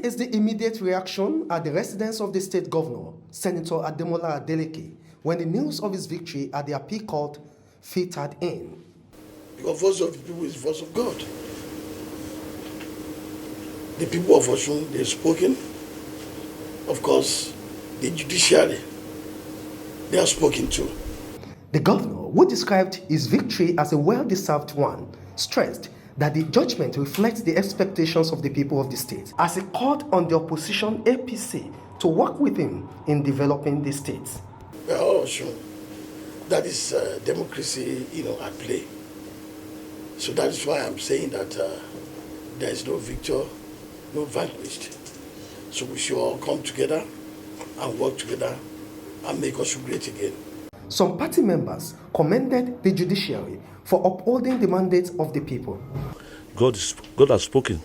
is the immediate reaction at the residence of the state governor, Senator Ademola Adeleke, when the news of his victory at the appeal court filtered in. The voice of the people is the voice of God. The people of Osun, they've spoken. Of course, the judiciary, they are spoken to. The governor, who described his victory as a well-deserved one, stressed that the judgment reflects the expectations of the people of the state, as he called on the opposition APC to work with him in developing the state. We are all sure that is democracy, at play. So that is why I'm saying that there is no victor, no vanquished. So we should all come together and work together and make us great again. Some party members commended the judiciary for upholding the mandate of the people. God has spoken.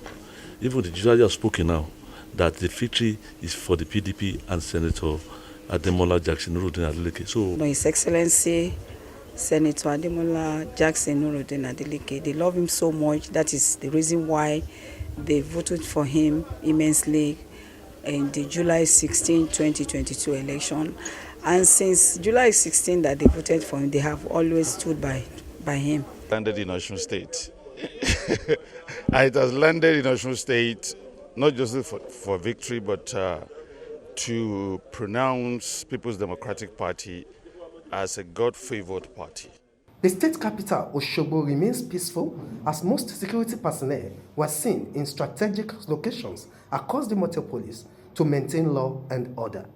Even the judiciary has spoken now that the victory is for the PDP and Senator Ademola Adeleke. So, His Excellency Senator Ademola Adeleke, they love him so much. That is the reason why they voted for him immensely in the July 16, 2022 election. And since July 16 that they voted for him, they have always stood by him. Landed in Osun State. And it has landed in Osun State not just for victory, but to pronounce People's Democratic Party as a God-favored party. The state capital, Osogbo, remains peaceful as most security personnel were seen in strategic locations across the metropolis to maintain law and order.